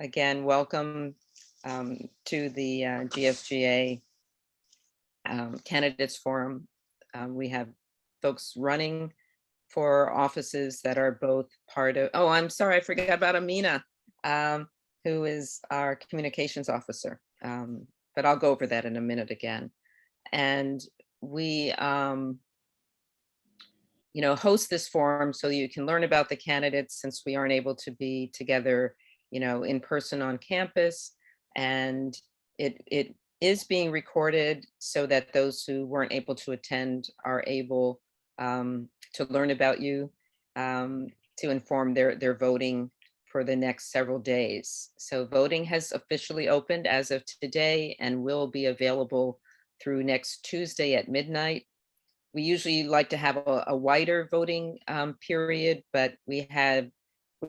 Again, welcome to the GSGA Candidates Forum. We have folks running for offices that are both part of, oh, I'm sorry, I forgot about Amina, who is our communications officer. But I'll go over that in a minute again. And we host this forum so you can learn about the candidates, since we aren't able to be together in person on campus. And it is being recorded so that those who weren't able to attend are able to learn about you, to inform their voting for the next several days. So voting has officially opened as of today and will be available through next Tuesday at midnight. We usually like to have a wider voting period, but we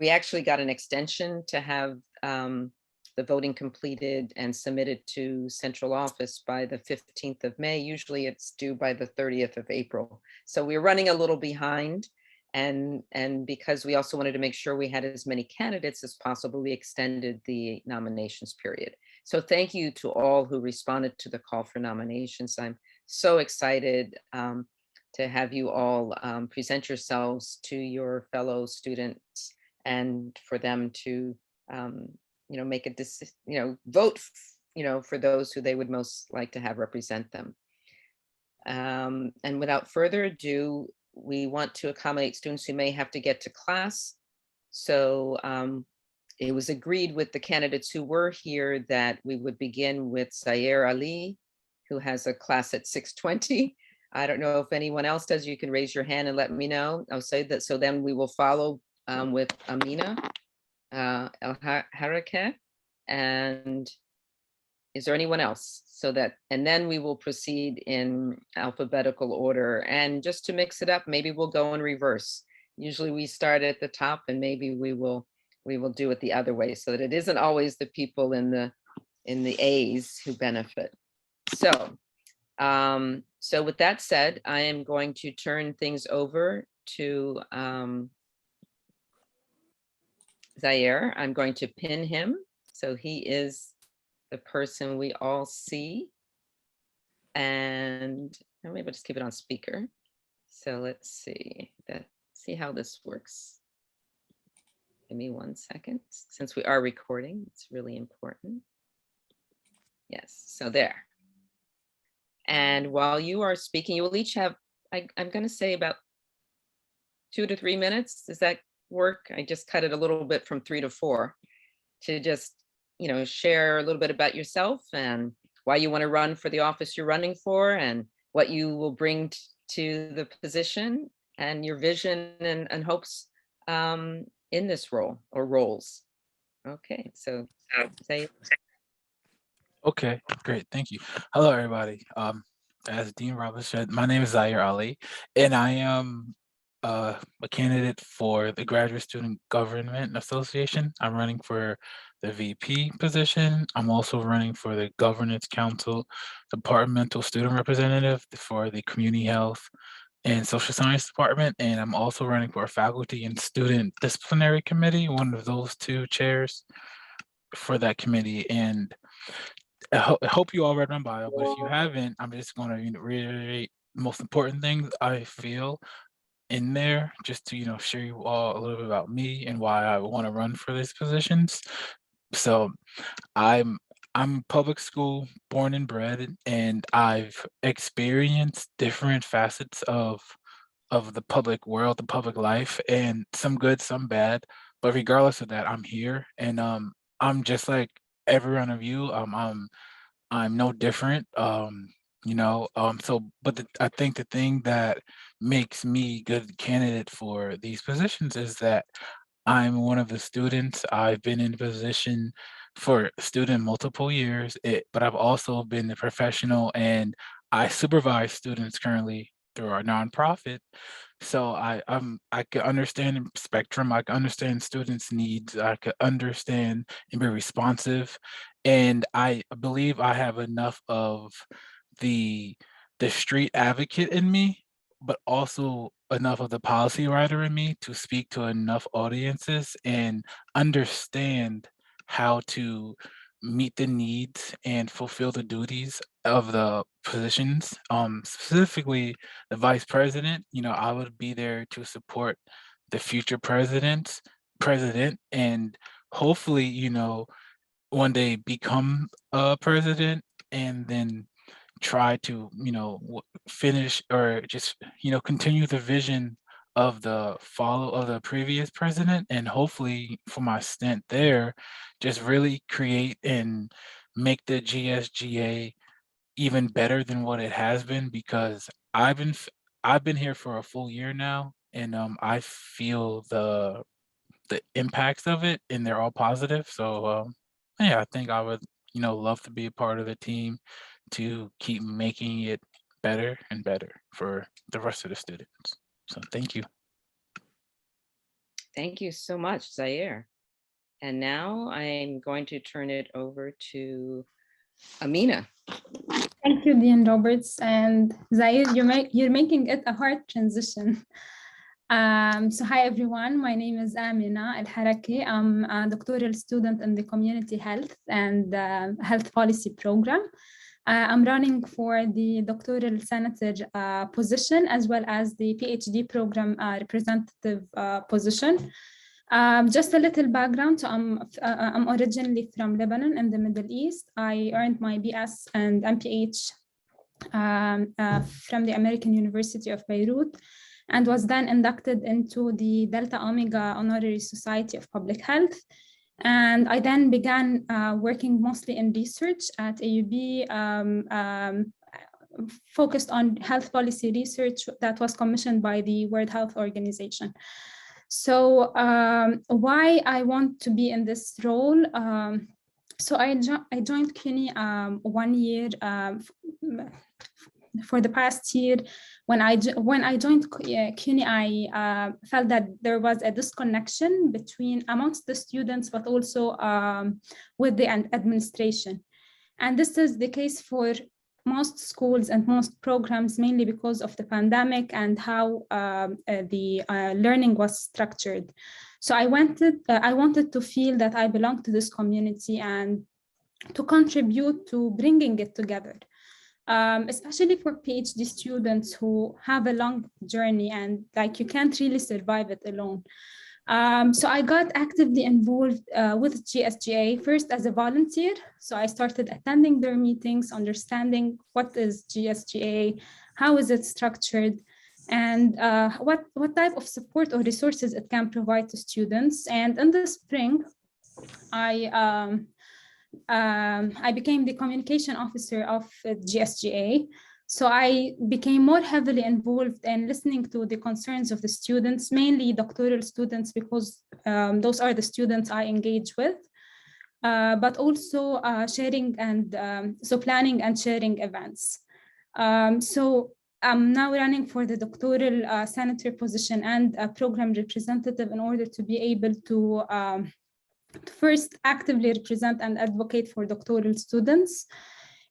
actually got an extension to have the voting completed and submitted to central office by the 15th of May. Usually it's due by the 30th of April. So we're running a little behind. And because we also wanted to make sure we had as many candidates as possible, we extended the nominations period. So thank you to all who responded to the call for nominations. I'm so excited to have you all present yourselves to your fellow students and for them to make a decision, vote, for those who they would most like to have represent them. And without further ado, we want to accommodate students who may have to get to class. So it was agreed with the candidates who were here that we would begin with Zaire Ali, who has a class at 6:20. I don't know if anyone else does. You can raise your hand and let me know. I'll say that. So then we will follow with Amina Alharaki. And is there anyone else? And then we will proceed in alphabetical order. And just to mix it up, maybe we'll go in reverse. Usually we start at the top, and maybe we will do it the other way, so that it isn't always the people in the A's who benefit. So with that said, I am going to turn things over to Zaire. I'm going to pin him. So he is the person we all see. And maybe I'll just keep it on speaker. So let's see how this works. Give me 1 second. Since we are recording, it's really important. Yes, so there. And while you are speaking, you will each have, I'm going to say about 2 to 3 minutes. Does that work? I just cut it a little bit from 3 to 4 to just, share a little bit about yourself and why you want to run for the office you're running for, and what you will bring to the position, and your vision and hopes in this role or roles. Okay, so say. Okay, great. Thank you. Hello, everybody. As Dean Roberts said, my name is Zaire Ali, and I am a candidate for the Graduate Student Government Association. I'm running for the VP position. I'm also running for the Governance Council Departmental Student Representative for the Community Health and Social Science Department, and I'm also running for a Faculty and Student Disciplinary Committee, one of those two chairs for that committee. And I hope you all read my bio, but if you haven't, I'm just going to reiterate the most important things I feel in there, just to share you all a little bit about me and why I want to run for these positions. So I'm public school born and bred, and I've experienced different facets of the public world, the public life, and some good, some bad. But regardless of that, I'm here, and I'm just like every one of you. I'm no different. I think the thing that makes me good candidate for these positions is that I'm one of the students. I've been in position for student multiple years, but I've also been the professional, and I supervise students currently through our nonprofit. So I can understand the spectrum. I can understand students' needs. I can understand and be responsive, and I believe I have enough of the street advocate in me, but also enough of the policy writer in me to speak to enough audiences and understand how to meet the needs and fulfill the duties of the positions. Specifically, the vice president, I would be there to support the future president, and hopefully, one day become a president, and then try to, finish or just, continue the vision of the previous president, and hopefully for my stint there, just really create and make the GSGA even better than what it has been, because I've been here for a full year now, and I feel the impacts of it, and they're all positive. So yeah, I think I would, love to be a part of the team to keep making it better and better for the rest of the students. So thank you. Thank you so much, Zaire. And now I'm going to turn it over to Amina. Thank you, Dean Roberts. And Zaire, you're making it a hard transition. So hi, everyone. My name is Amina Alharaki. I'm a doctoral student in the community health and health policy program. I'm running for the doctoral senator position, as well as the PhD program representative position. Just a little background. So I'm originally from Lebanon in the Middle East. I earned my BS and MPH from the American University of Beirut, and was then inducted into the Delta Omega Honorary Society of Public Health. And I then began working mostly in research at AUB, focused on health policy research that was commissioned by the World Health Organization. So why I want to be in this role? So I joined CUNY 1 year for the past year. When I joined CUNY, I felt that there was a disconnection amongst the students, but also with the administration. And this is the case for most schools and most programs, mainly because of the pandemic and how the learning was structured. So I wanted to feel that I belong to this community and to contribute to bringing it together. Especially for PhD students who have a long journey and you can't really survive it alone. So I got actively involved with GSGA, first as a volunteer. So I started attending their meetings, understanding what is GSGA, how is it structured, and what type of support or resources it can provide to students. And in the spring, I became the communication officer of GSGA. So I became more heavily involved in listening to the concerns of the students, mainly doctoral students, because those are the students I engage with, but also sharing and so planning and sharing events. So I'm now running for the doctoral senator position and a program representative in order to be able to first actively represent and advocate for doctoral students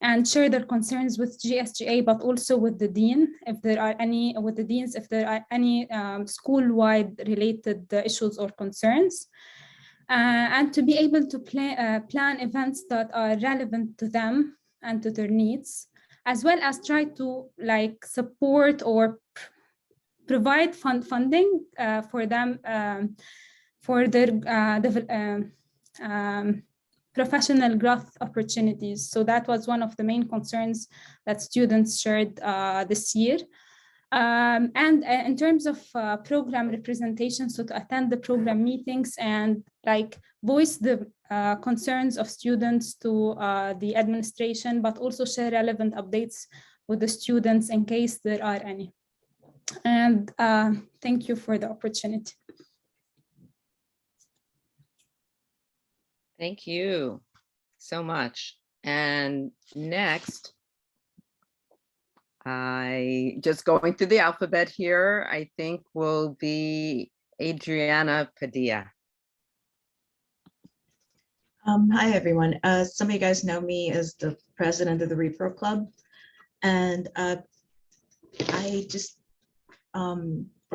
and share their concerns with GSGA, but also with the dean, if there are any school-wide related issues or concerns, and to be able to plan events that are relevant to them and to their needs, as well as try to support or provide funding for them for their professional growth opportunities. So that was one of the main concerns that students shared this year. And in terms of program representation, so to attend the program meetings and voice the concerns of students to the administration, but also share relevant updates with the students in case there are any. And thank you for the opportunity. Thank you so much. And next, I just going through the alphabet here, I think will be Adriana Padilla. Hi, everyone. Some of you guys know me as the president of the Repro Club. And I just,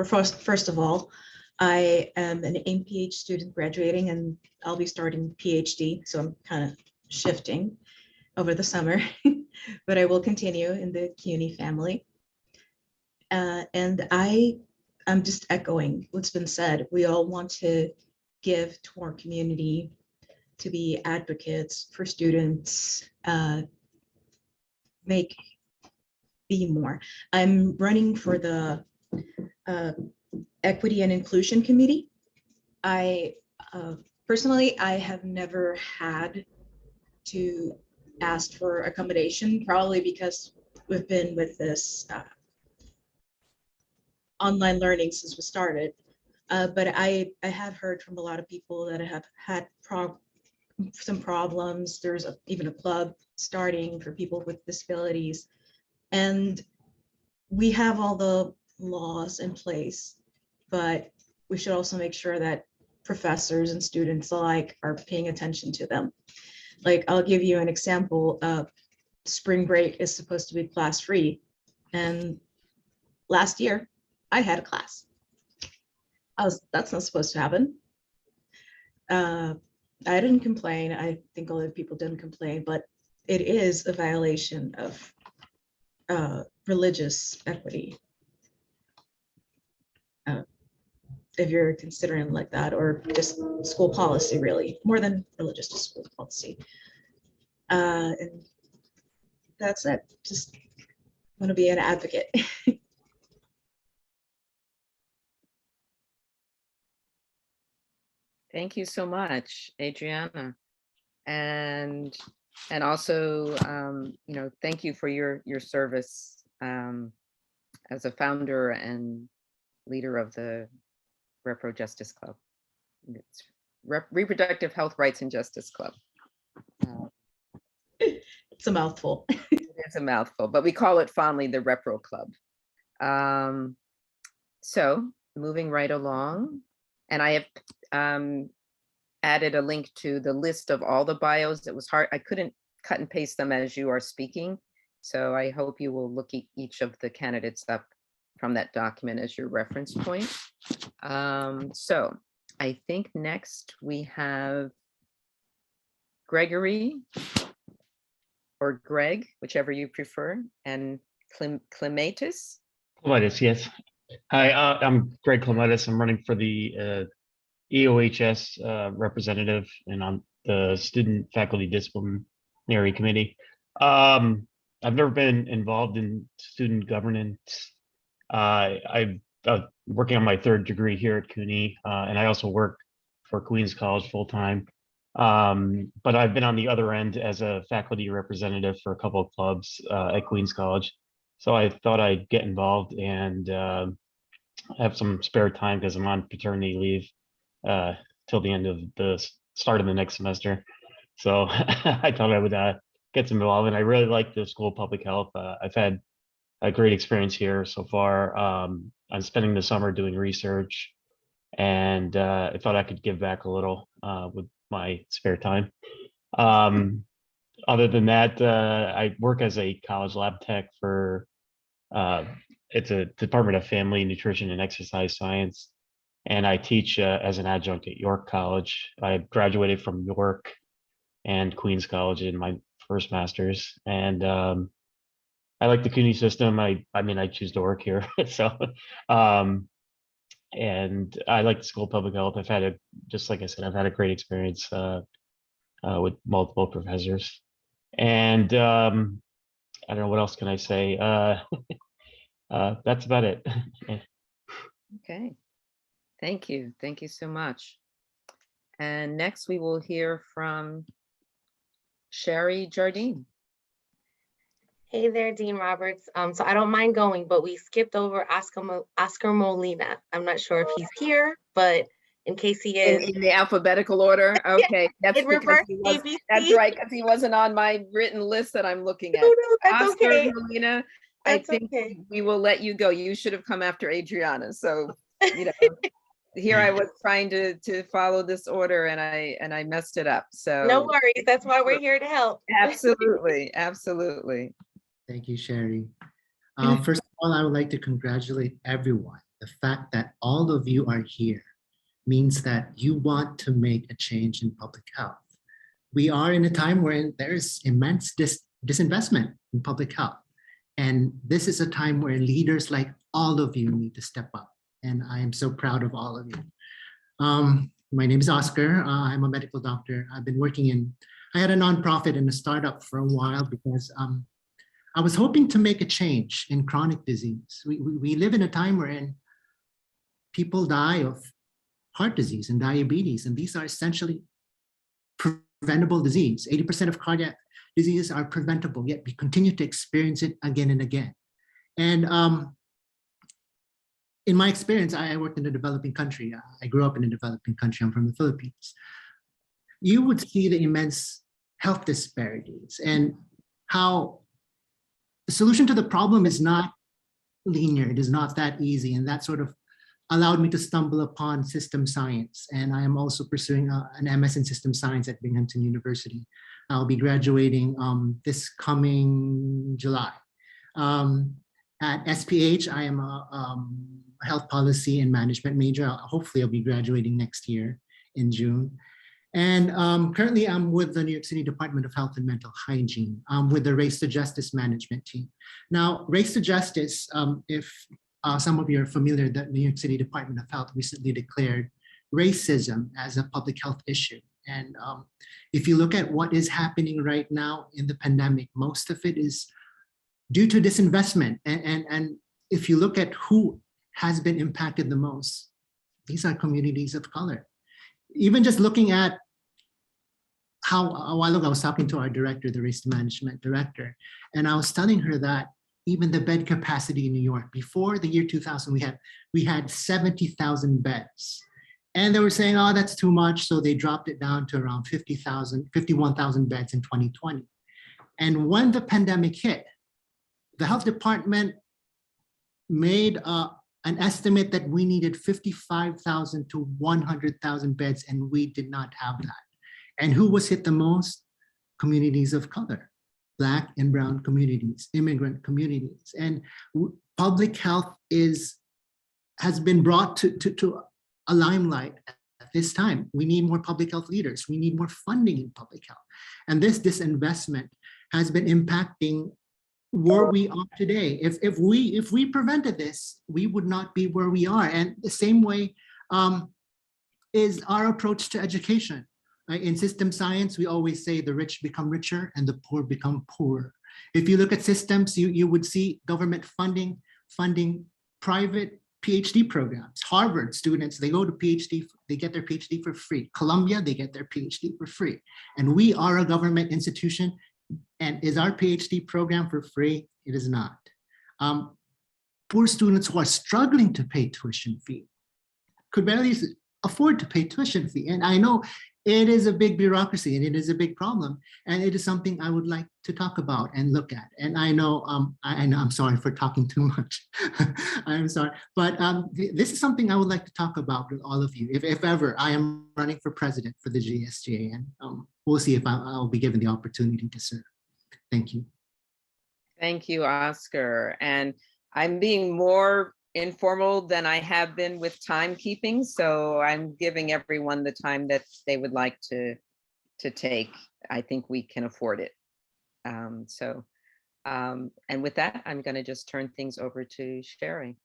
first of all, I am an MPH student graduating, and I'll be starting PhD, so I'm kind of shifting over the summer, but I will continue in the CUNY family. And I'm just echoing what's been said. We all want to give to our community, to be advocates for students, be more. I'm running for the Equity and Inclusion Committee. Personally, I have never had to ask for accommodation, probably because we've been with this online learning since we started. But I have heard from a lot of people that have had some problems. There's even a club starting for people with disabilities. And we have all the laws in place, but we should also make sure that professors and students alike are paying attention to them. Like, I'll give you an example. Spring break is supposed to be class-free, and last year I had a class. That's not supposed to happen. I didn't complain. I think a lot of people didn't complain, but it is a violation of religious equity. If you're considering like that, or just school policy, really, more than religious, just school policy. And that's it. Just want to be an advocate. Thank you so much, Adriana. And also, you know, thank you for your service as a founder and leader of the Repro Justice Club. It's Reproductive Health Rights and Justice Club. It's a mouthful. It's a mouthful, but we call it fondly the Repro Club. So moving right along, and I have added a link to the list of all the bios. It was hard. I couldn't cut and paste them as you are speaking. So I hope you will look at each of the candidates up from that document as your reference point. So I think next we have Gregory or Greg, whichever you prefer, and Clementis. Clementis, yes. Hi, I'm Greg Clementis. I'm running for the EOHS representative, and I'm the Student Faculty Disciplinary Committee. I've never been involved in student governance. I'm working on my third degree here at CUNY, and I also work for Queens College full time. But I've been on the other end as a faculty representative for a couple of clubs at Queens College. So I thought I'd get involved and have some spare time because I'm on paternity leave till the end of the start of the next semester. So I thought I would get some involved, and I really like the School of Public Health. I've had a great experience here so far. I'm spending the summer doing research, and I thought I could give back a little with my spare time. Other than that, I work as a college lab tech for it's a Department of Family, Nutrition, and Exercise Science, and I teach as an adjunct at York College. I graduated from York and Queens College in my first master's, and I like the CUNY system. I mean, I choose to work here, so and I like the School of Public Health. I've had just like I said, I've had a great experience with multiple professors, and I don't know what else can I say. That's about it. Okay, thank you so much. And next we will hear from Sherry Jardine. Hey there, Dean Roberts. So I don't mind going, but we skipped over Oscar Molina. I'm not sure if he's here, but in case he is. In the alphabetical order? Okay, that's In because reverse he that's right, because he wasn't on my written list that I'm looking at. No, that's Oscar okay. Molina, That's I think okay. we will let you go. You should have come after Adriana. So, you know, here I was trying to follow this order and I messed it up. So No worries. That's why we're here to help. absolutely, absolutely. Thank you, Sherry. First of all, I would like to congratulate everyone the fact that all of you are here means that you want to make a change in public health. We are in a time where there's immense disinvestment in public health. And this is a time where leaders like all of you need to step up. And I am so proud of all of you. My name is Oscar. I'm a medical doctor. I've been working I had a nonprofit and a startup for a while because I was hoping to make a change in chronic disease. We live in a time wherein people die of heart disease and diabetes, and these are essentially preventable disease. 80% of cardiac diseases are preventable, yet we continue to experience it again and again. And in my experience, I worked in a developing country. I grew up in a developing country. I'm from the Philippines. You would see the immense health disparities and how the solution to the problem is not linear. It is not that easy. And that sort of allowed me to stumble upon system science. And I am also pursuing an MS in system science at Binghamton University. I'll be graduating this coming July. At SPH, I am a health policy and management major. Hopefully I'll be graduating next year in June. And currently I'm with the New York City Department of Health and Mental Hygiene with the Race to Justice management team. Now, Race to Justice, if some of you are familiar, the New York City Department of Health recently declared racism as a public health issue. And if you look at what is happening right now in the pandemic, most of it is due to disinvestment. And if you look at who has been impacted the most, these are communities of color. Even just looking at how a while ago I was talking to our director, the race management director, and I was telling her that even the bed capacity in New York, before the year 2000, we had 70,000 beds. And they were saying, oh, that's too much. So they dropped it down to around 51,000 beds in 2020. And when the pandemic hit, the health department made an estimate that we needed 55,000 to 100,000 beds, and we did not have that. And who was hit the most? Communities of color, Black and brown communities, immigrant communities. And public health has been brought to a limelight at this time. We need more public health leaders. We need more funding in public health. And this disinvestment has been impacting where we are today. If we prevented this, we would not be where we are. And the same way is our approach to education. In system science, we always say the rich become richer and the poor become poorer. If you look at systems, you would see government funding private PhD programs. Harvard students, they go to PhD, they get their PhD for free. Columbia, they get their PhD for free. And we are a government institution. And is our PhD program for free? It is not. Poor students who are struggling to pay tuition fee could barely afford to pay tuition fee. And I know it is a big bureaucracy and it is a big problem. And it is something I would like to talk about and look at. And I know, I'm sorry for talking too much. I'm sorry, but this is something I would like to talk about with all of you. If ever I am running for president for the GSGA, and we'll see if I'll be given the opportunity to serve. Thank you. Thank you, Oscar. And I'm being more informal than I have been with timekeeping, so I'm giving everyone the time that they would like to take. I think we can afford it. And with that, I'm going to just turn things over to Sherry.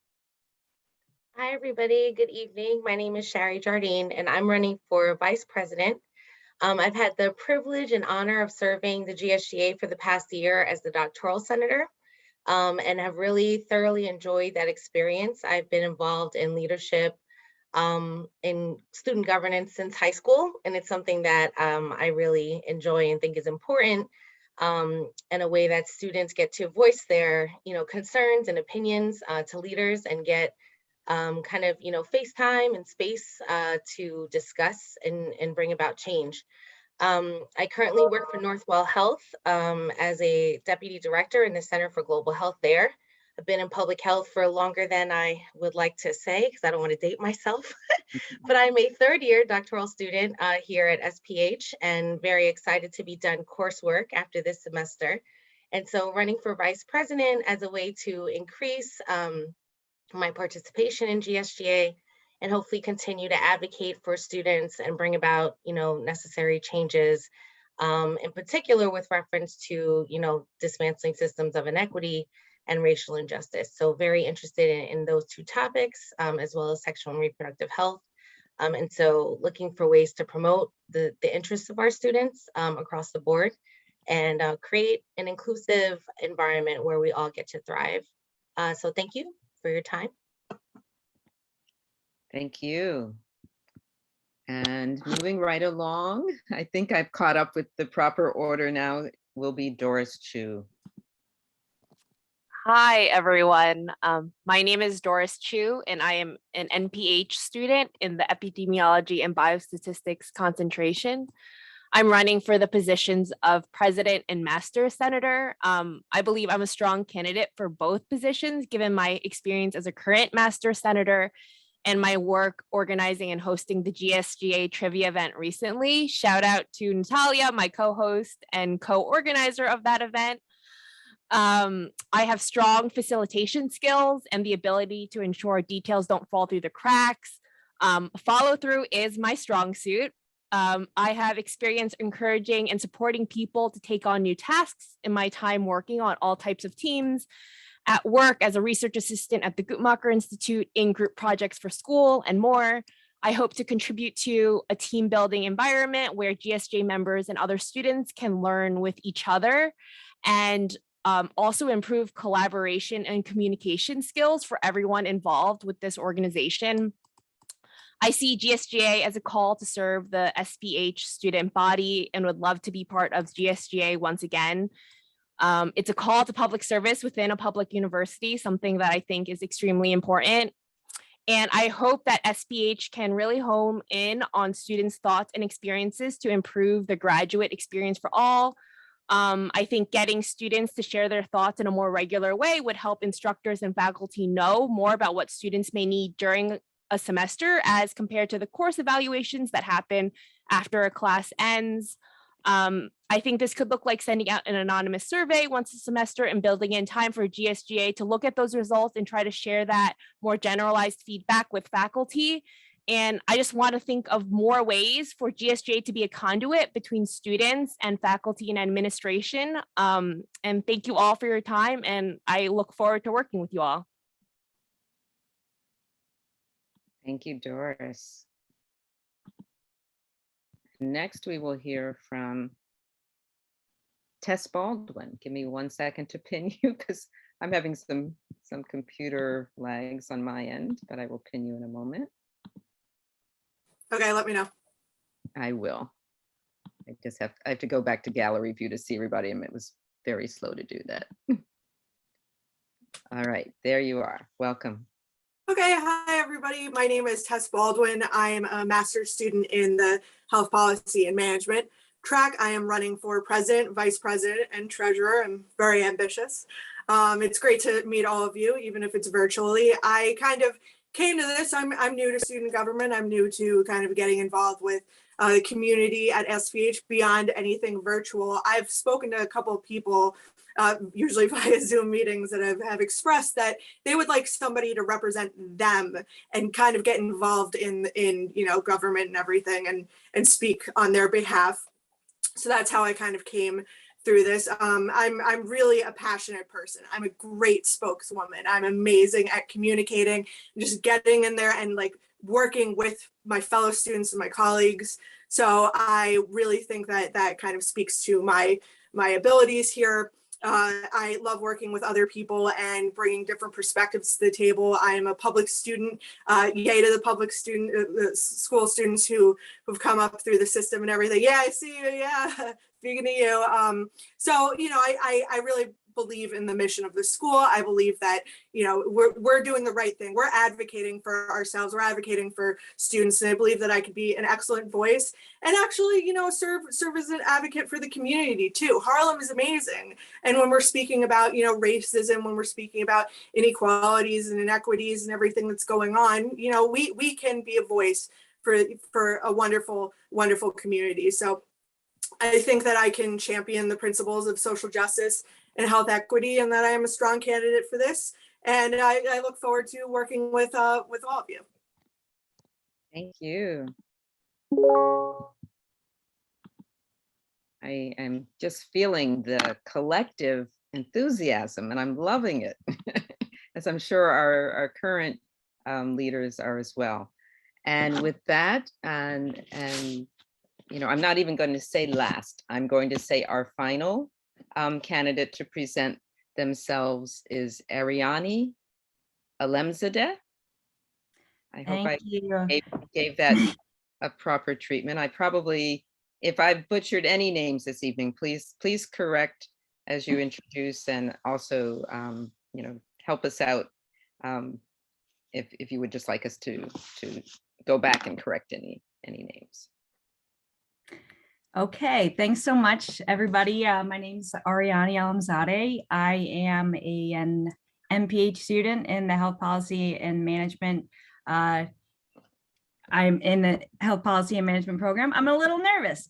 Hi, everybody. Good evening. My name is Sherry Jardine, and I'm running for vice president. I've had the privilege and honor of serving the GSGA for the past year as the doctoral senator. And have really thoroughly enjoyed that experience. I've been involved in leadership in student governance since high school, and it's something that I really enjoy and think is important in a way that students get to voice their concerns and opinions to leaders and get kind of face time and space to discuss and bring about change. I currently work for Northwell Health as a deputy director in the Center for Global Health there. I've been in public health for longer than I would like to say, because I don't want to date myself, but I'm a third year doctoral student here at SPH and very excited to be done coursework after this semester. And so running for vice president as a way to increase my participation in GSGA, and hopefully continue to advocate for students and bring about, necessary changes, in particular with reference to, dismantling systems of inequity and racial injustice. So very interested in those two topics, as well as sexual and reproductive health. And so looking for ways to promote the interests of our students across the board, and create an inclusive environment where we all get to thrive. So thank you for your time. Thank you. And moving right along, I think I've caught up with the proper order now, will be Doris Chu. Hi, everyone. My name is Doris Chu, and I am an NPH student in the Epidemiology and Biostatistics concentration. I'm running for the positions of president and master senator. I believe I'm a strong candidate for both positions, given my experience as a current master senator and my work organizing and hosting the GSGA trivia event recently. Shout out to Natalia, my co-host and co-organizer of that event. I have strong facilitation skills and the ability to ensure details don't fall through the cracks. Follow through is my strong suit. I have experience encouraging and supporting people to take on new tasks in my time working on all types of teams, at work as a research assistant at the Guttmacher Institute, in group projects for school, and more. I hope to contribute to a team building environment where GSJ members and other students can learn with each other, and also improve collaboration and communication skills for everyone involved with this organization. I see GSGA as a call to serve the SPH student body and would love to be part of GSGA once again. It's a call to public service within a public university, something that I think is extremely important. And I hope that SPH can really hone in on students' thoughts and experiences to improve the graduate experience for all. I think getting students to share their thoughts in a more regular way would help instructors and faculty know more about what students may need during a semester as compared to the course evaluations that happen after a class ends. I think this could look like sending out an anonymous survey once a semester and building in time for GSGA to look at those results and try to share that more generalized feedback with faculty. And I just want to think of more ways for GSGA to be a conduit between students and faculty and administration. And thank you all for your time, and I look forward to working with you all. Thank you, Doris. Next, we will hear from Tess Baldwin. Give me 1 second to pin you because I'm having some computer lags on my end, but I will pin you in a moment. Okay, let me know. I will. I have to go back to gallery view to see everybody, and it was very slow to do that. All right, there you are. Welcome. Okay, hi everybody. My name is Tess Baldwin. I am a master's student in the Health Policy and Management track. I am running for president, vice president, and treasurer. I'm very ambitious. It's great to meet all of you, even if it's virtually. I kind of came to this, I'm new to student government. I'm new to kind of getting involved with the community at SPH beyond anything virtual. I've spoken to a couple of people, usually via Zoom meetings, that have expressed that they would like somebody to represent them and kind of get involved in government and everything and speak on their behalf. So that's how I kind of came through this. I'm really a passionate person. I'm a great spokeswoman. I'm amazing at communicating, just getting in there and like working with my fellow students and my colleagues. So I really think that that kind of speaks to my abilities here. I love working with other people and bringing different perspectives to the table. I am a public student, yay to the public student, the school students who've come up through the system and everything. Yeah, I see you, yeah, speaking to you. So, I really believe in the mission of the school. I believe that, we're doing the right thing. We're advocating for ourselves. We're advocating for students. And I believe that I could be an excellent voice and actually, serve as an advocate for the community too. Harlem is amazing. And when we're speaking about, racism, when we're speaking about inequalities and inequities and everything that's going on, we can be a voice for a wonderful, wonderful community. So I think that I can champion the principles of social justice and health equity, and that I am a strong candidate for this. And I look forward to working with all of you. Thank you. I am just feeling the collective enthusiasm and I'm loving it, as I'm sure our current leaders are as well. And with that, and you know, I'm not even going to say last, I'm going to say our final candidate to present themselves is Ariani Alemzade. I hope I gave that a proper treatment. I probably, if I've butchered any names this evening, please correct as you introduce, and also, you know, help us out if you would just like us to go back and correct any names. Okay, thanks so much, everybody. My name is Ariani Alemzade. I am an MPH student in the Health Policy and Management. I'm in the Health Policy and Management program. I'm a little nervous.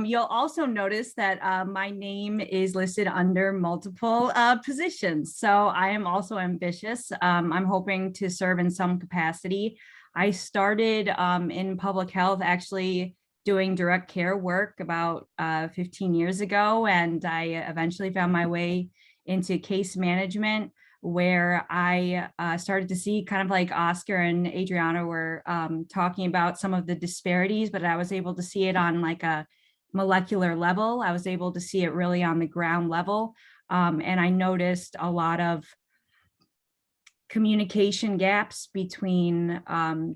You'll also notice that my name is listed under multiple positions. So I am also ambitious. I'm hoping to serve in some capacity. I started in public health, actually doing direct care work about 15 years ago. And I eventually found my way into case management, where I started to see, kind of like Oscar and Adriana were talking about, some of the disparities, but I was able to see it on like a molecular level. I was able to see it really on the ground level. And I noticed a lot of communication gaps between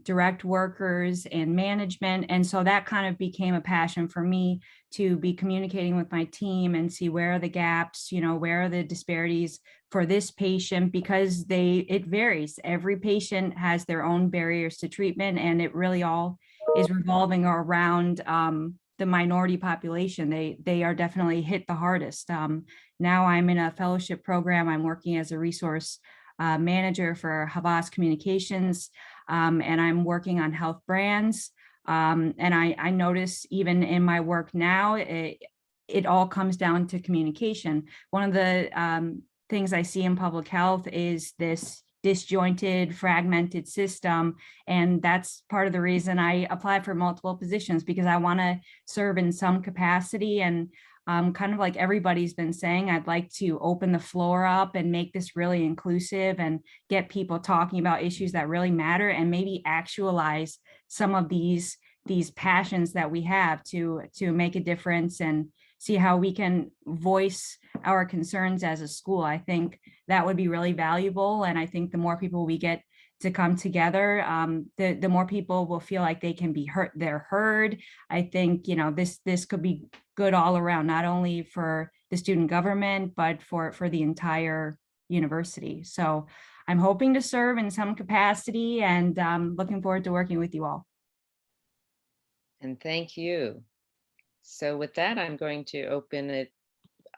direct workers and management. And so that kind of became a passion for me, to be communicating with my team and see where are the gaps, you know, where are the disparities for this patient, because it varies. Every patient has their own barriers to treatment, and it really all is revolving around the minority population. They are definitely hit the hardest. Now I'm in a fellowship program. I'm working as a resource manager for Havas Communications, and I'm working on health brands. And I notice even in my work now, it all comes down to communication. One of the things I see in public health is this disjointed, fragmented system. And that's part of the reason I apply for multiple positions, because I want to serve in some capacity. And kind of like everybody's been saying, I'd like to open the floor up and make this really inclusive and get people talking about issues that really matter, and maybe actualize some of these passions that we have to make a difference and see how we can voice our concerns as a school. I think that would be really valuable. And I think the more people we get to come together, the more people will feel like they can be heard. They're heard. I think, you know, this could be good all around, not only for the student government, but for the entire university. So I'm hoping to serve in some capacity, and looking forward to working with you all. And thank you. So with that, I'm going to open it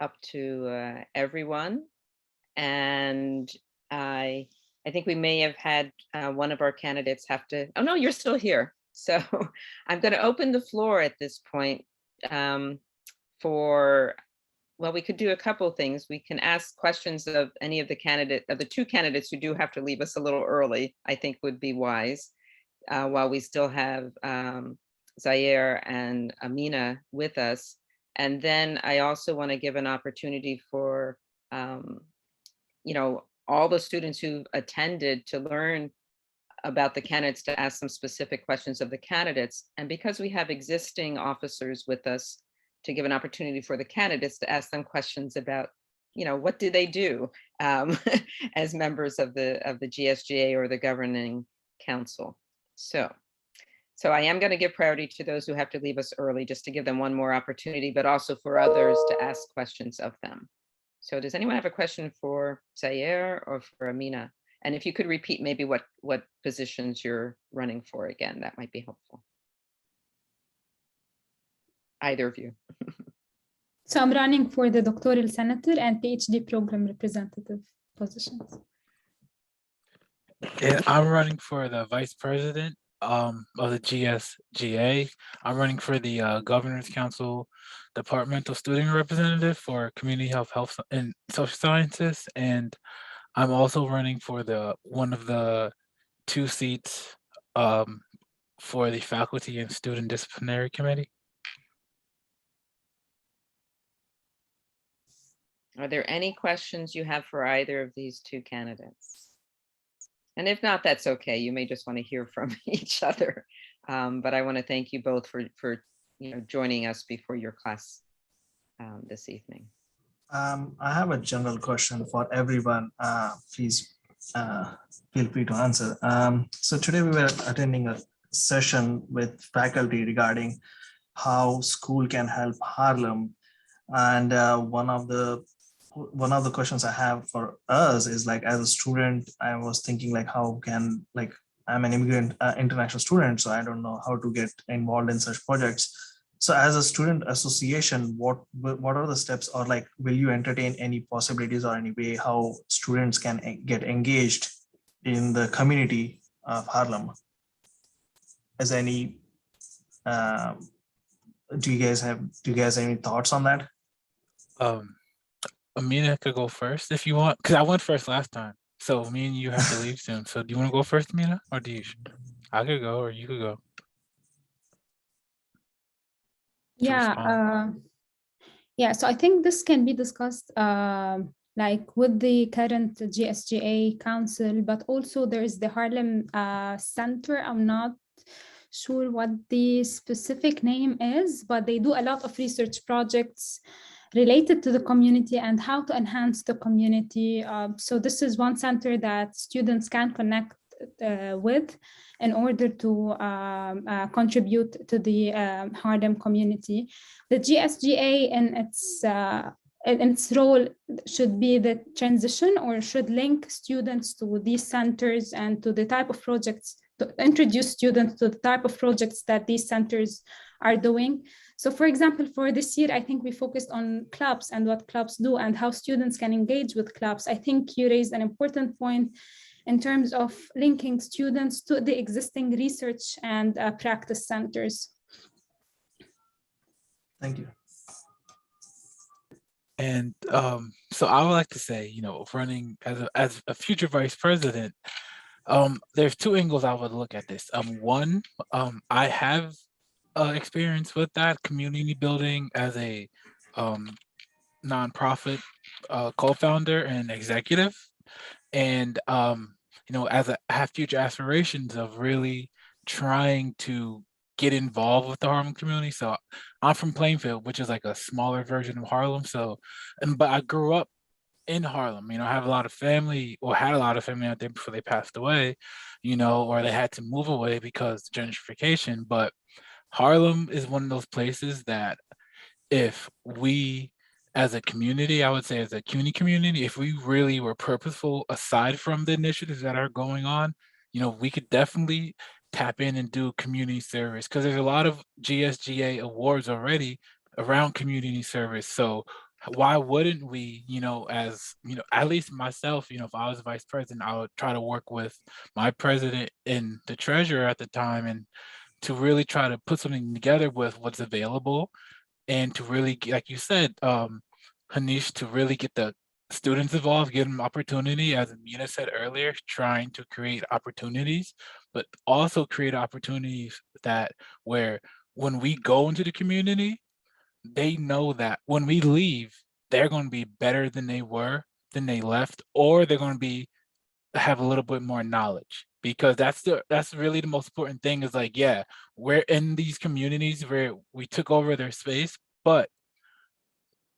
up to everyone. And I think we may have had one of our candidates have to, oh no, you're still here. So I'm going to open the floor at this point for, well, we could do a couple of things. We can ask questions of any of the two candidates who do have to leave us a little early, I think would be wise, while we still have Zaire and Amina with us. And then I also want to give an opportunity for, you know, all the students who attended to learn about the candidates, to ask some specific questions of the candidates. And because we have existing officers with us, to give an opportunity for the candidates to ask them questions about, you know, what do they do as members of the GSGA or the governing council. So I am going to give priority to those who have to leave us early, just to give them one more opportunity, but also for others to ask questions of them. So does anyone have a question for Zaire or for Amina? And if you could repeat maybe what positions you're running for again, that might be helpful. Either of you. So I'm running for the doctoral senator and PhD program representative positions. And I'm running for the vice president of the GSGA. I'm running for the Governor's Council Departmental Student Representative for Community Health and Social Sciences. And I'm also running for one of the 2 seats for the Faculty and Student Disciplinary Committee. Are there any questions you have for either of these 2 candidates? And if not, that's okay. You may just want to hear from each other. But I want to thank you both for joining us before your class this evening. I have a general question for everyone. Please feel free to answer. So today we were attending a session with faculty regarding how school can help Harlem. And one of the questions I have for us is, like, as a student, I was thinking, like, how can, like, I'm an immigrant international student, so I don't know how to get involved in such projects. So as a student association, what are the steps, or like, will you entertain any possibilities or any way how students can get engaged in the community of Harlem? As any, do you guys have any thoughts on that? Amina could go first if you want, because I went first last time. So me and you have to leave soon. So do you want to go first, Amina, or do you? I could go, or you could go. Yeah, so I think this can be discussed like with the current GSGA council, but also there is the Harlem Center. I'm not sure what the specific name is, but they do a lot of research projects related to the community and how to enhance the community. So this is one center that students can connect with in order to contribute to the Harlem community. The GSGA in its role should be the transition, or should link students to these centers and to the type of projects, to introduce students to the type of projects that these centers are doing. So for example, for this year, I think we focused on clubs and what clubs do and how students can engage with clubs. I think you raised an important point in terms of linking students to the existing research and practice centers. Thank you. And so I would like to say, running as a future vice president, there's 2 angles I would look at this. One, I have experience with that, community building as a nonprofit co-founder and executive, and as I have future aspirations of really trying to get involved with the Harlem community. So I'm from Plainfield, which is like a smaller version of Harlem. So, but I grew up in Harlem. I have a lot of family, or had a lot of family out there before they passed away, or they had to move away because gentrification. But Harlem is one of those places that if we, as a community, I would say as a CUNY community, if we really were purposeful, aside from the initiatives that are going on, we could definitely tap in and do community service, because there's a lot of GSGA awards already around community service. So why wouldn't we, at least myself, if I was vice president, I would try to work with my president and the treasurer at the time, and to really try to put something together with what's available, and to really, like you said, Hanish, to really get the students involved, give them opportunity, as Amina said earlier, trying to create opportunities, but also create opportunities that where when we go into the community, they know that when we leave, they're going to be better than they were, than they left, or they're going to have a little bit more knowledge, because that's really the most important thing. Is like, yeah, we're in these communities where we took over their space, but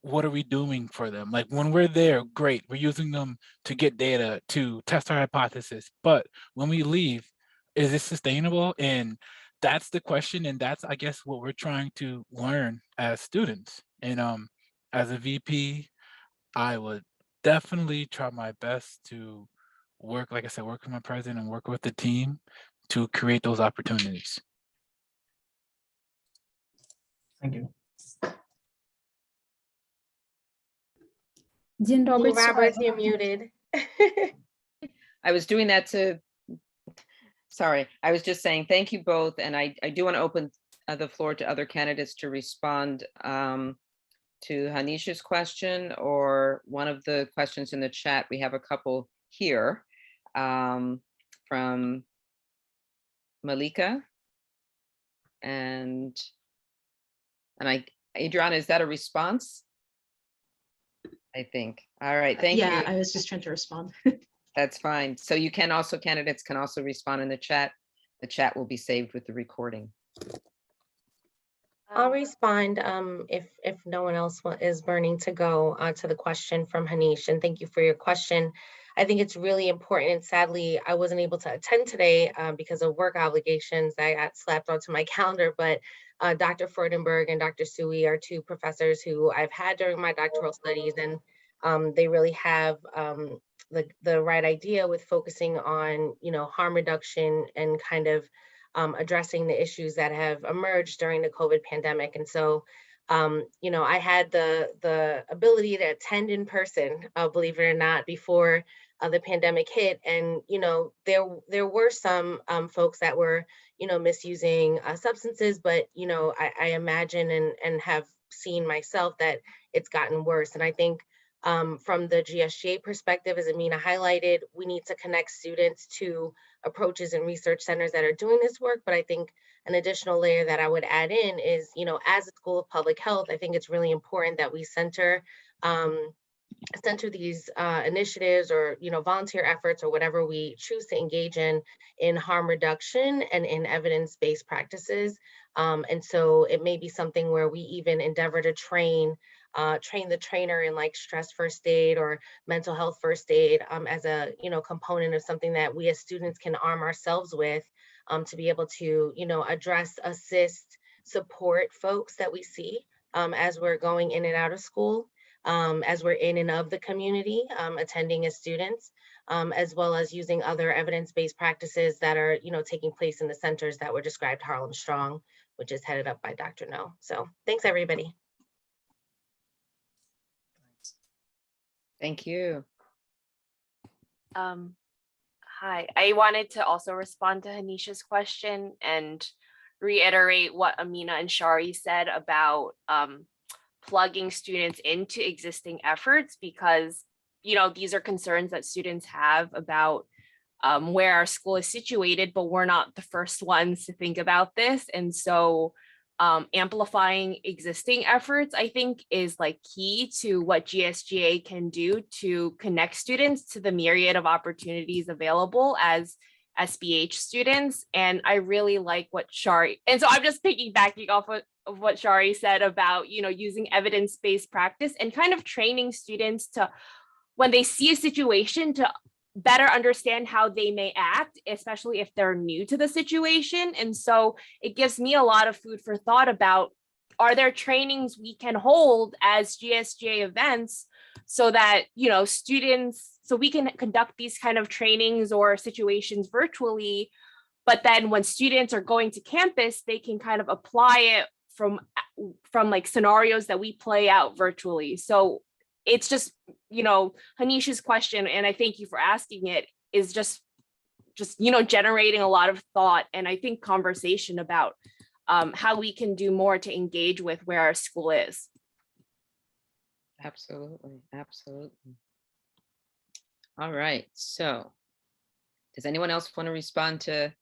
what are we doing for them? Like, when we're there, great, we're using them to get data, to test our hypothesis, but when we leave, is this sustainable? And that's the question, and that's, I guess, what we're trying to learn as students. And as a VP, I would definitely try my best to work, like I said, work with my president and work with the team to create those opportunities. Thank you. Dean Roberts, Roberts, you're muted. I was doing that sorry, I was just saying thank you both. And I do want to open the floor to other candidates to respond to Hanish's question or one of the questions in the chat. We have a couple hear from Malika and Adriana, is that a response? I think. All right, thank you. Yeah, I was just trying to respond. That's fine. So you can also, candidates can also respond in the chat. The chat will be saved with the recording. I'll respond if no one else is burning to go to the question from Hanish, and thank you for your question. I think it's really important, and sadly, I wasn't able to attend today because of work obligations. I got slapped onto my calendar, but Dr. Freudenberg and Dr. Sui are two professors who I've had during my doctoral studies, and they really have the right idea with focusing on, harm reduction and kind of addressing the issues that have emerged during the COVID pandemic. And so, I had the ability to attend in person, believe it or not, before the pandemic hit. And, there were some folks that were, misusing substances, but, I imagine and have seen myself that it's gotten worse. And I think from the GSGA perspective, as Amina highlighted, we need to connect students to approaches and research centers that are doing this work. But I think an additional layer that I would add in is, as a school of public health, I think it's really important that we center these initiatives or, volunteer efforts or whatever we choose to engage in harm reduction and in evidence-based practices. And so it may be something where we even endeavor to train the trainer in like stress first aid or mental health first aid as a component of something that we as students can arm ourselves with to be able to address, assist, support folks that we see as we're going in and out of school, as we're in and of the community, attending as students, as well as using other evidence-based practices that are taking place in the centers that were described Harlem Strong, which is headed up by Dr. No. So thanks everybody. Thank you. Hi, I wanted to also respond to Hanisha's question and reiterate what Amina and Shari said about plugging students into existing efforts, because these are concerns that students have about where our school is situated, but we're not the first ones to think about this. And so amplifying existing efforts, I think, is like key to what GSGA can do to connect students to the myriad of opportunities available as SPH students. And I really like what Shari, and so I'm just piggybacking off of what Shari said about, using evidence-based practice and kind of training students to, when they see a situation, to better understand how they may act, especially if they're new to the situation. And so it gives me a lot of food for thought about, are there trainings we can hold as GSGA events so that, students, so we can conduct these kind of trainings or situations virtually, but then when students are going to campus, they can kind of apply it from like scenarios that we play out virtually. So it's just, Hanisha's question, and I thank you for asking it, is just generating a lot of thought and I think conversation about how we can do more to engage with where our school is. Absolutely, absolutely. All right, so does anyone else want to respond to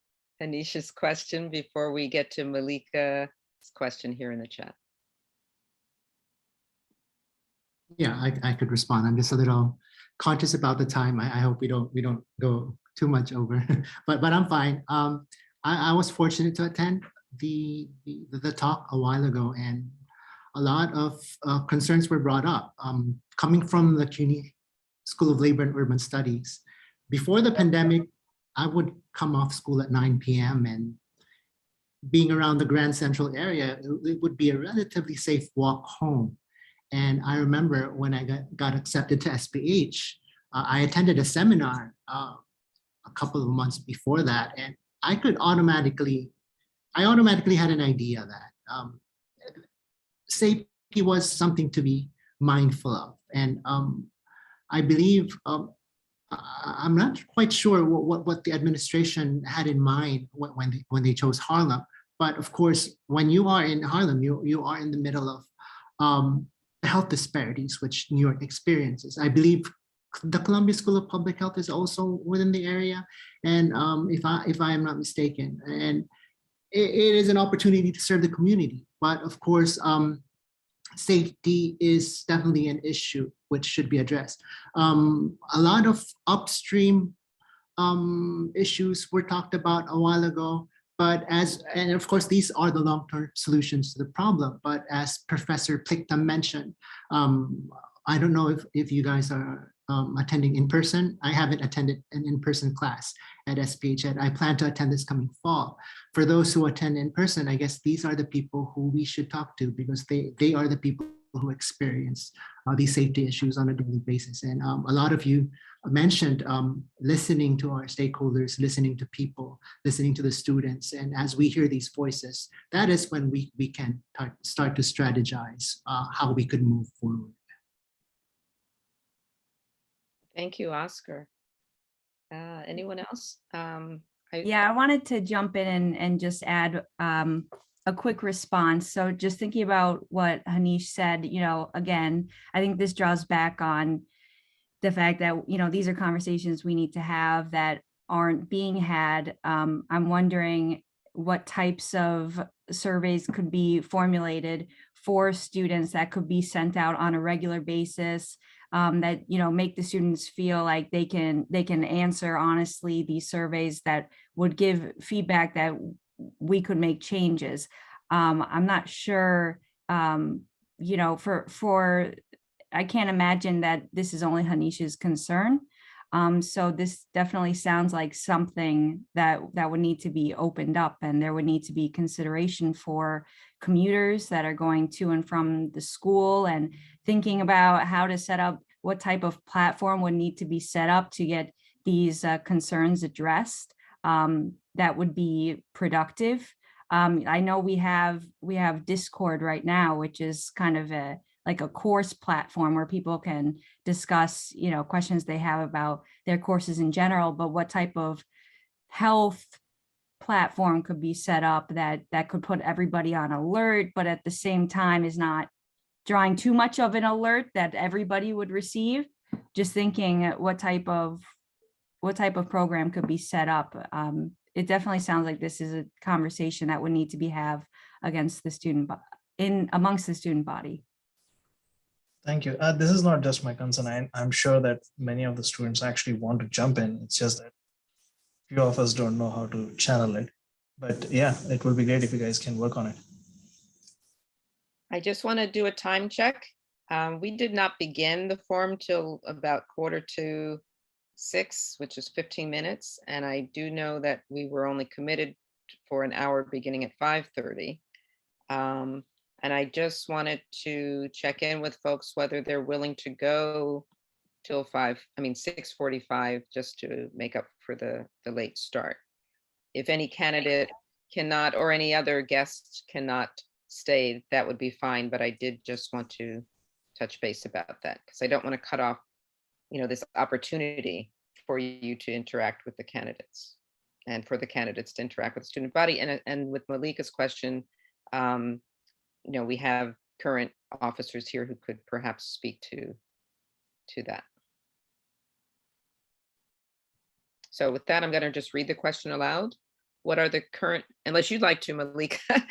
Hanisha's question before we get to Malika's question here in the chat? Yeah, I could respond. I'm just a little conscious about the time. I hope we don't go too much over, but I'm fine. I was fortunate to attend the talk a while ago, and a lot of concerns were brought up. Coming from the CUNY School of Labor and Urban Studies, before the pandemic, I would come off school at 9 p.m. and being around the Grand Central area, it would be a relatively safe walk home. And I remember when I got accepted to SPH, I attended a seminar a couple of months before that, and I automatically had an idea that safety was something to be mindful of. And I believe, I'm not quite sure what the administration had in mind when they chose Harlem, but of course, when you are in Harlem, you are in the middle of health disparities, which New York experiences. I believe the Columbia School of Public Health is also within the area, and if I am not mistaken, and it is an opportunity to serve the community. But of course, safety is definitely an issue which should be addressed. A lot of upstream issues were talked about a while ago, but and of course, these are the long-term solutions to the problem. But as Professor Plicta mentioned, I don't know if you guys are attending in person. I haven't attended an in-person class at SPH yet. I plan to attend this coming fall. For those who attend in person, I guess these are the people who we should talk to, because they are the people who experience these safety issues on a daily basis. And a lot of you mentioned listening to our stakeholders, listening to people, listening to the students. And as we hear these voices, that is when we can start to strategize how we could move forward. Thank you, Oscar. Anyone else? Yeah, I wanted to jump in and just add a quick response. So just thinking about what Hanish said, again, I think this draws back on the fact that, these are conversations we need to have that aren't being had. I'm wondering what types of surveys could be formulated for students that could be sent out on a regular basis, that make the students feel like they can answer honestly these surveys, that would give feedback that we could make changes. I'm not sure, for I can't imagine that this is only Hanish's concern. So this definitely sounds like something that would need to be opened up, and there would need to be consideration for commuters that are going to and from the school, and thinking about how to set up, what type of platform would need to be set up to get these concerns addressed. That would be productive. I know we have Discord right now, which is kind of like a course platform where people can discuss, questions they have about their courses in general, but what type of health platform could be set up that could put everybody on alert, but at the same time is not drawing too much of an alert that everybody would receive. Just thinking what type of program could be set up. It definitely sounds like this is a conversation that would need to be amongst the student body. Thank you. This is not just my concern. I'm sure that many of the students actually want to jump in. It's just that few of us don't know how to channel it. But yeah, it would be great if you guys can work on it. I just want to do a time check. We did not begin the forum till about 5:45, which is 15 minutes. And I do know that we were only committed for an hour beginning at 5:30. And I just wanted to check in with folks whether they're willing to go till 6:45, just to make up for the late start. If any candidate cannot, or any other guests cannot stay, that would be fine. But I did just want to touch base about that, because I don't want to cut off, this opportunity for you to interact with the candidates, and for the candidates to interact with the student body. And with Malika's question, we have current officers here who could perhaps speak to that. So with that, I'm going to just read the question aloud. What are the current, unless you'd like to, Malika,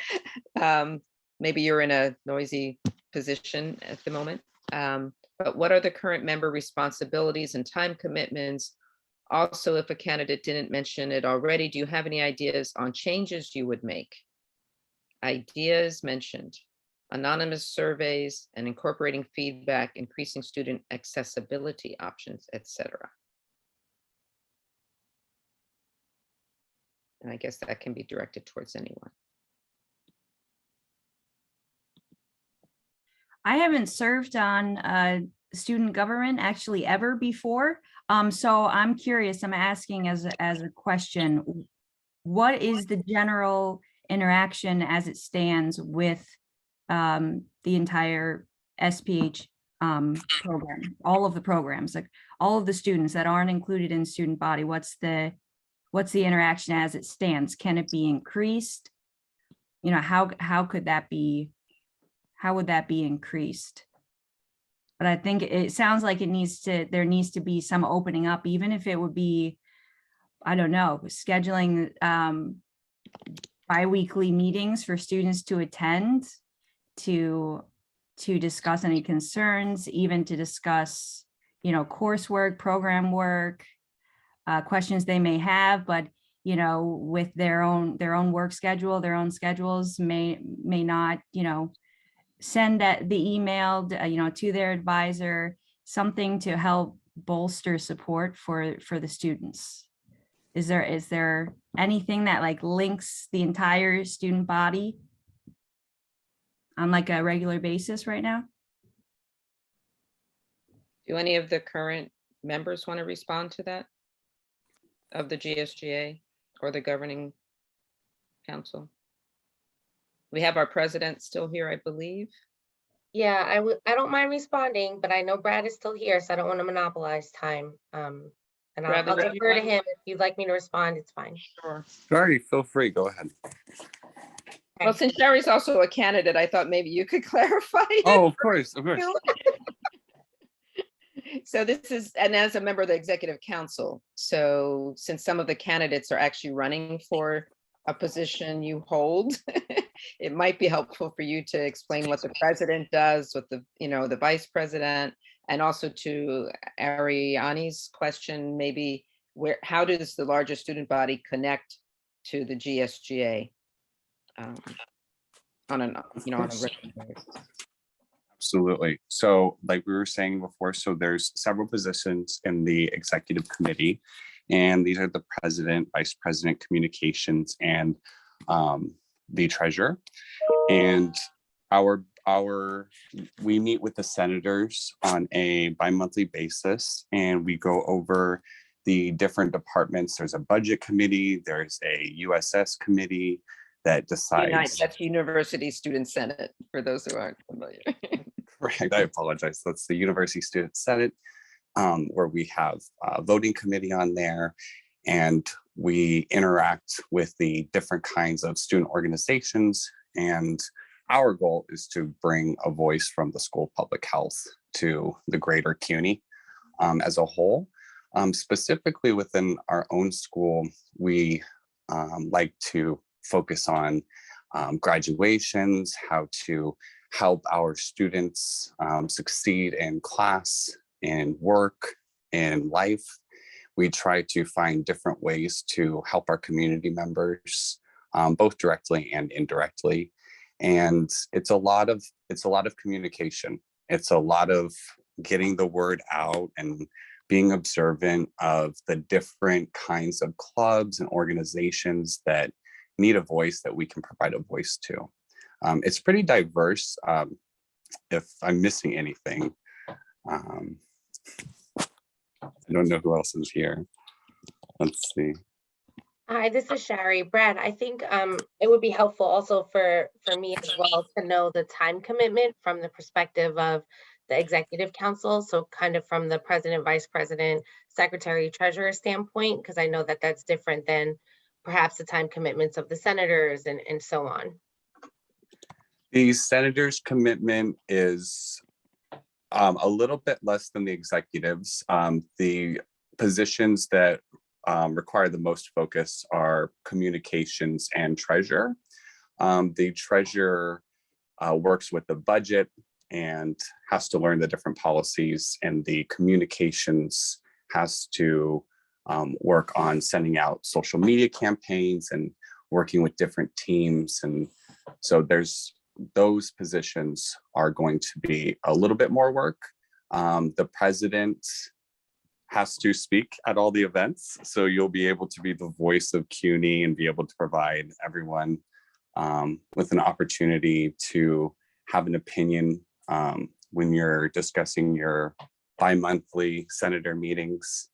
maybe you're in a noisy position at the moment, but what are the current member responsibilities and time commitments? Also, if a candidate didn't mention it already, do you have any ideas on changes you would make? Ideas mentioned: anonymous surveys and incorporating feedback, increasing student accessibility options, etc. And I guess that can be directed towards anyone. I haven't served on student government actually ever before. So I'm curious, I'm asking as a question, what is the general interaction as it stands with the entire SPH program, all of the programs, like all of the students that aren't included in student body? What's the interaction as it stands? Can it be increased? How could that be? How would that be increased? But I think it sounds like there needs to be some opening up, even if it would be, I don't know, scheduling bi-weekly meetings for students to attend to discuss any concerns, even to discuss, you know, coursework, program work, questions they may have, but, you know, with their own work schedule, their own schedules may not, you know, send the email, you know, to their advisor, something to help bolster support for the students. Is there anything that like links the entire student body on like a regular basis right now? Do any of the current members want to respond to that? Of the GSGA or the governing council? We have our president still here, I believe. Yeah, I don't mind responding, but I know Brad is still here, so I don't want to monopolize time. And Brad, I'll would you defer to like- him. If you'd like me to respond, it's fine. Sure. Sorry, feel free, go ahead. Well, since Sherry's also a candidate, I thought maybe you could clarify. Oh, of course, of course. So this is, and as a member of the executive council, so since some of the candidates are actually running for a position you hold, it might be helpful for you to explain what the president does, what the, you know, the vice president, and also to Ariani's question, maybe how does the larger student body connect to the GSGA on a regular basis? Absolutely. So like we were saying before, so there's several positions in the executive committee, and these are the president, vice president, communications, and the treasurer. And we meet with the senators on a bi-monthly basis, and we go over the different departments. There's a budget committee, there's a USS committee that decides. That's University Student Senate, for those who aren't familiar. Correct, I apologize. That's the University Student Senate, where we have a voting committee on there, and we interact with the different kinds of student organizations. And our goal is to bring a voice from the School of Public Health to the greater CUNY as a whole. Specifically within our own school, we like to focus on graduations, how to help our students succeed in class, in work, in life. We try to find different ways to help our community members, both directly and indirectly. And it's a lot of communication. It's a lot of getting the word out and being observant of the different kinds of clubs and organizations that need a voice that we can provide a voice to. It's pretty diverse. If I'm missing anything, I don't know who else is here. Let's see. Hi, this is Shari. Brad, I think it would be helpful also for me as well to know the time commitment from the perspective of the executive council. So kind of from the president, vice president, secretary, treasurer standpoint, because I know that that's different than perhaps the time commitments of the senators and so on. The senator's commitment is a little bit less than the executives. The positions that require the most focus are communications and treasurer. The treasurer works with the budget and has to learn the different policies, and the communications has to work on sending out social media campaigns and working with different teams. And so those positions are going to be a little bit more work. The president has to speak at all the events, so you'll be able to be the voice of CUNY and be able to provide everyone with an opportunity to have an opinion when you're discussing your bi-monthly senator meetings.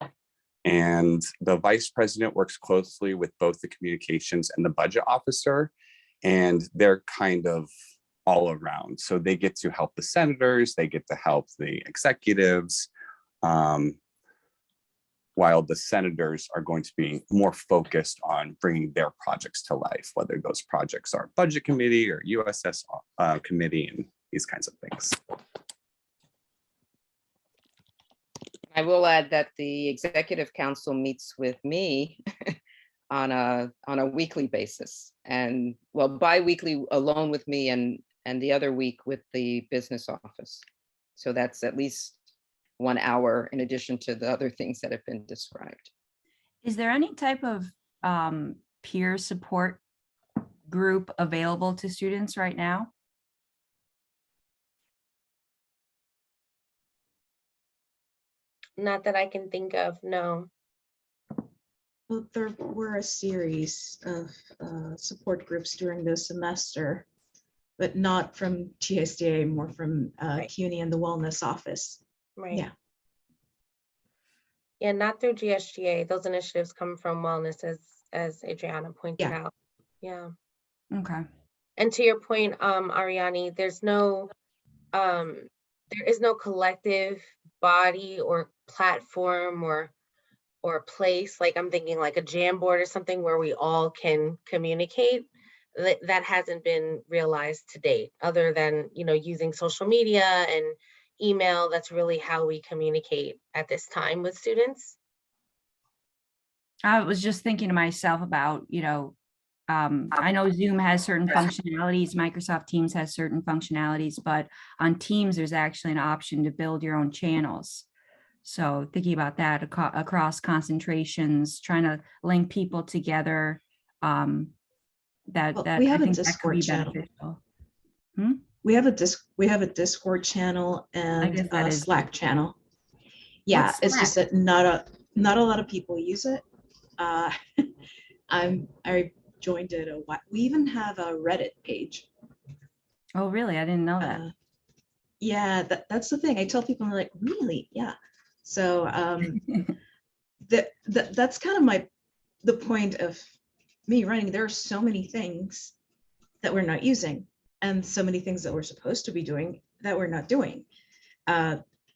And the vice president works closely with both the communications and the budget officer, and they're kind of all around. So they get to help the senators, they get to help the executives, while the senators are going to be more focused on bringing their projects to life, whether those projects are budget committee or USS committee and these kinds of things. I will add that the executive council meets with me on a weekly basis, and well, bi-weekly alone with me, and the other week with the business office. So that's at least 1 hour in addition to the other things that have been described. Is there any type of peer support group available to students right now? Not that I can think of, no. Well, there were a series of support groups during the semester, but not from GSGA, more from Right. CUNY and the wellness office. Right. Yeah. Yeah, not through GSGA. Those initiatives come from wellness, as Adriana pointed Yeah. out. Yeah. Okay. And to your point, Ariani, there is no collective body or platform or place. Like I'm thinking like a Jamboard or something where we all can communicate. That hasn't been realized to date, other than, using social media and email. That's really how we communicate at this time with students. I was just thinking to myself about, I know Zoom has certain functionalities, Microsoft Teams has certain functionalities, but on Teams, there's actually an option to build your own channels. So thinking about that across concentrations, trying to link people together, Well, that we I have a think that could Discord be channel. beneficial. We have a Discord channel and guess that a is Slack channel. Yeah, What's it's just Slack? that not a lot of people use it. I joined it a while. We even have a Reddit page. Oh, really? I didn't know that. Yeah, that's the thing. I tell people, I'm like, really? Yeah. So that's kind of the point of me running. There are so many things that we're not using, and so many things that we're supposed to be doing that we're not doing.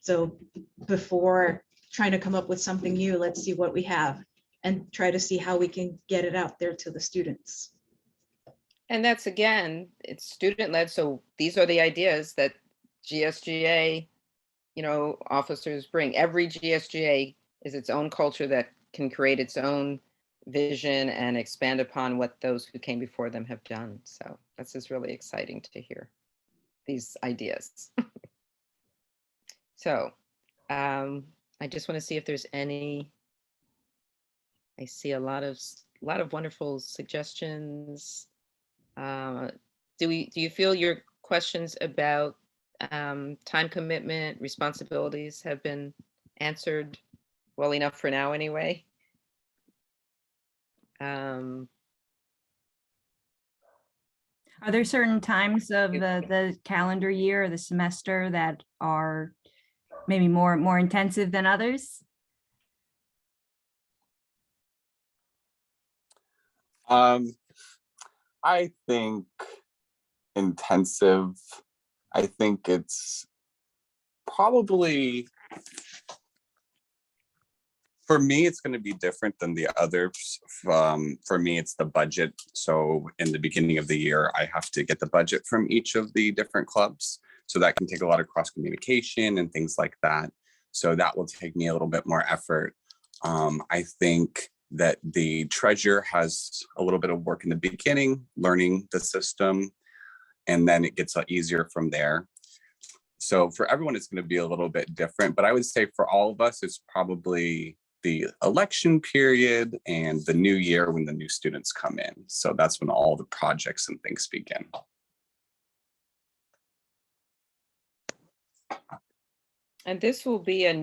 So before trying to come up with something new, let's see what we have and try to see how we can get it out there to the students. And that's, again, it's student-led, so these are the ideas that GSGA, officers bring. Every GSGA is its own culture that can create its own vision and expand upon what those who came before them have done. So this is really exciting to hear these ideas. So I just want to see if there's any. I see a lot of wonderful suggestions. Do you feel your questions about time commitment, responsibilities have been answered well enough for now anyway? Are there certain times of the calendar year or the semester that are maybe more intensive than others? I think intensive. I think it's probably, for me, it's going to be different than the others. For me, it's the budget. So in the beginning of the year, I have to get the budget from each of the different clubs. So that can take a lot of cross communication and things like that. So that will take me a little bit more effort. I think that the treasurer has a little bit of work in the beginning, learning the system, and then it gets easier from there. So for everyone, it's going to be a little bit different, but I would say for all of us, it's probably the election period and the new year when the new students come in. So that's when all the projects and things begin. And this will be a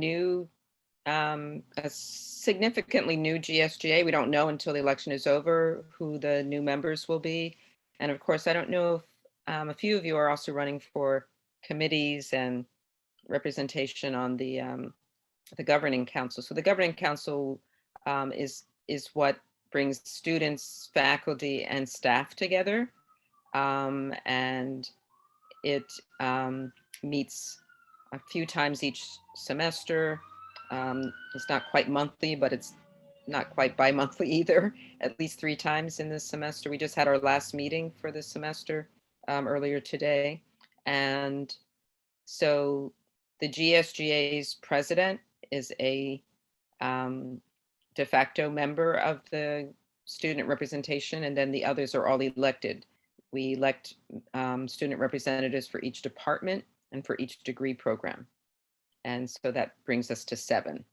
significantly new GSGA. We don't know until the election is over who the new members will be. And of course, I don't know if a few of you are also running for committees and representation on the governing council. So the governing council is what brings students, faculty, and staff together. And it meets a few times each semester. It's not quite monthly, but it's not quite bi-monthly either, at least 3 times in this semester. We just had our last meeting for this semester earlier today. And so the GSGA's president is a de facto member of the student representation, and then the others are all elected. We elect student representatives for each department and for each degree program. And so that brings us to 7.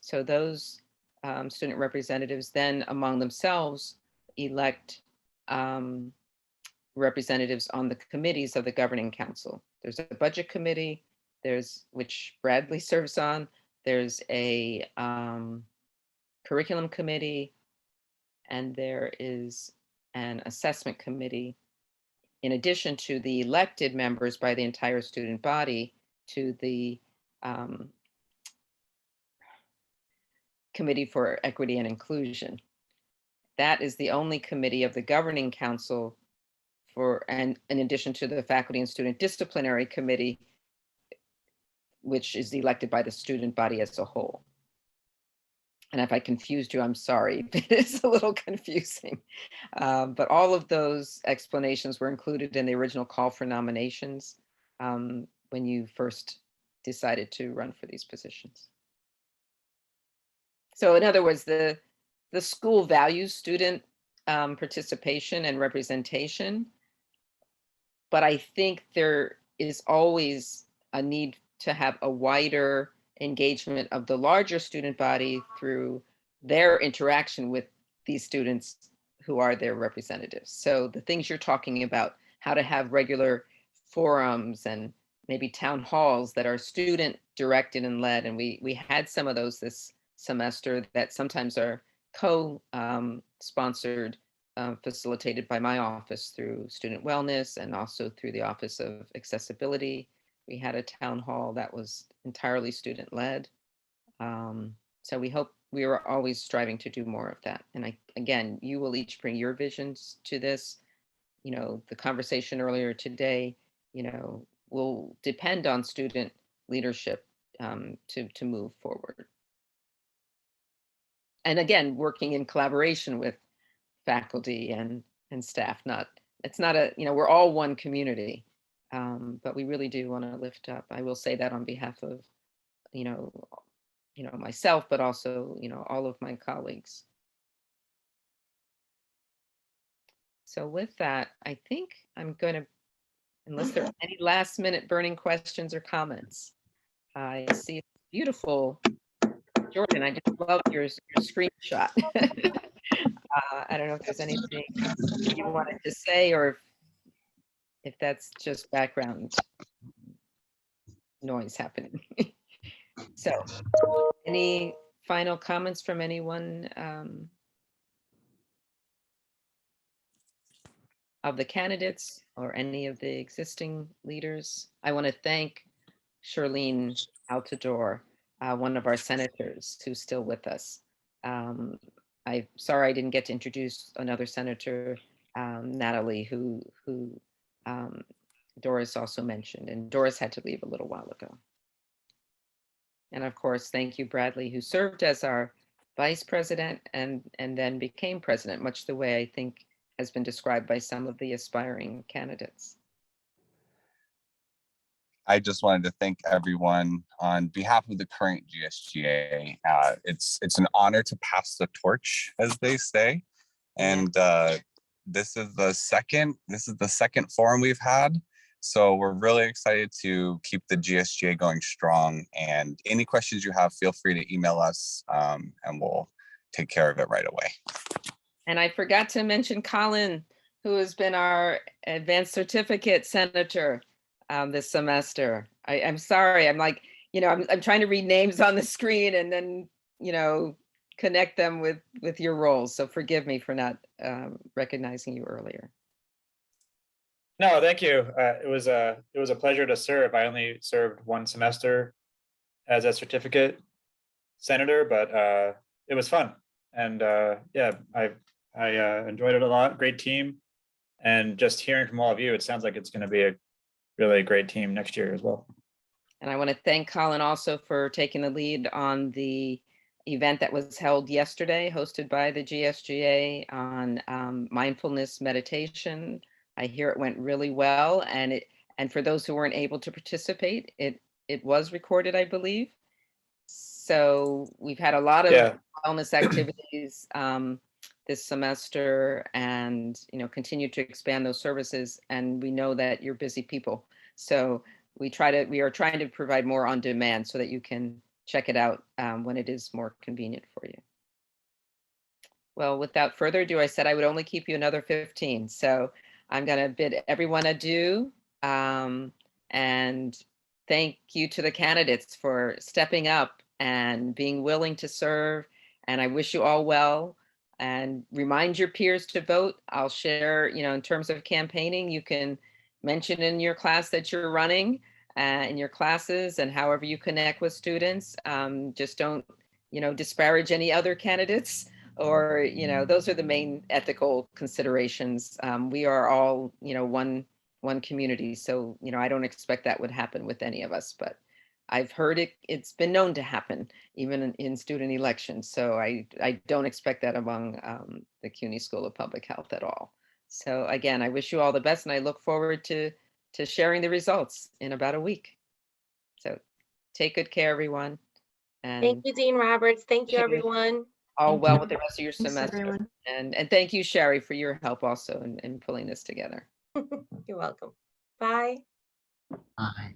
So those student representatives then among themselves elect representatives on the committees of the governing council. There's a budget committee, which Bradley serves on. There's a curriculum committee, and there is an assessment committee, in addition to the elected members by the entire student body to the Committee for Equity and Inclusion. That is the only committee of the governing council and in addition to the faculty and student disciplinary committee, which is elected by the student body as a whole. And if I confused you, I'm sorry, it is a little confusing. But all of those explanations were included in the original call for nominations when you first decided to run for these positions. So in other words, the school values student participation and representation, but I think there is always a need to have a wider engagement of the larger student body through their interaction with these students who are their representatives. So the things you're talking about, how to have regular forums and maybe town halls that are student directed and led. And we had some of those this semester that sometimes are co-sponsored, facilitated by my office through student wellness and also through the Office of Accessibility. We had a town hall that was entirely student led. So we are always striving to do more of that. And again, you will each bring your visions to this. You know, the conversation earlier today, you know, will depend on student leadership to move forward. And again, working in collaboration with faculty and staff. It's not a, you know, we're all one community, but we really do want to lift up. I will say that on behalf of, you know, myself, but also, you know, all of my colleagues. So with that, I think I'm going to, unless there are any last minute burning questions or comments. I see it's beautiful. Jordan, I just love your screenshot. I don't know if there's anything you wanted to say or if that's just background noise happening. So any final comments from anyone of the candidates or any of the existing leaders? I want to thank Charlene Altador, one of our senators who's still with us. I'm sorry I didn't get to introduce another senator, Natalie, who Doris also mentioned, and Doris had to leave a little while ago. And of course, thank you, Bradley, who served as our vice president and then became president, much the way I think has been described by some of the aspiring candidates. I just wanted to thank everyone on behalf of the current GSGA. It's an honor to pass the torch, as they say. And this is the second forum we've had. So we're really excited to keep the GSGA going strong. And any questions you have, feel free to email us and we'll take care of it right away. And I forgot to mention Colin, who has been our advanced certificate senator this semester. I'm sorry, I'm like, you know, I'm trying to read names on the screen and then, you know, connect them with your roles. So forgive me for not recognizing you earlier. No, thank you. It was a pleasure to serve. I only served one semester as a certificate senator, but it was fun. And yeah, I enjoyed it a lot. Great team. And just hearing from all of you, it sounds like it's going to be a really great team next year as well. And I want to thank Colin also for taking the lead on the event that was held yesterday, hosted by the GSGA on mindfulness meditation. I hear it went really well, and for those who weren't able to participate, it was recorded, I believe. So we've had a lot of Yeah. wellness activities this semester, and continue to expand those services. And we know that you're busy people, so we are trying to provide more on demand so that you can check it out when it is more convenient for you. Well, without further ado, I said I would only keep you another 15, so I'm going to bid everyone adieu, and thank you to the candidates for stepping up and being willing to serve. And I wish you all well, and remind your peers to vote. I'll share, in terms of campaigning, you can mention in your class that you're running, in your classes, and however you connect with students. Just don't, disparage any other candidates, or, those are the main ethical considerations. We are all, one community. So, I don't expect that would happen with any of us, but I've heard it's been known to happen even in student elections. So I don't expect that among the CUNY School of Public Health at all. So again, I wish you all the best, and I look forward to sharing the results in about a week. So take good care, everyone. And Thank you, Dean Roberts. Thank you, Sure. everyone. all Thank well you. with the rest of your Thanks, semester. everyone. And thank you, Sherry, for your help also in pulling this together. You're welcome. Bye. Bye.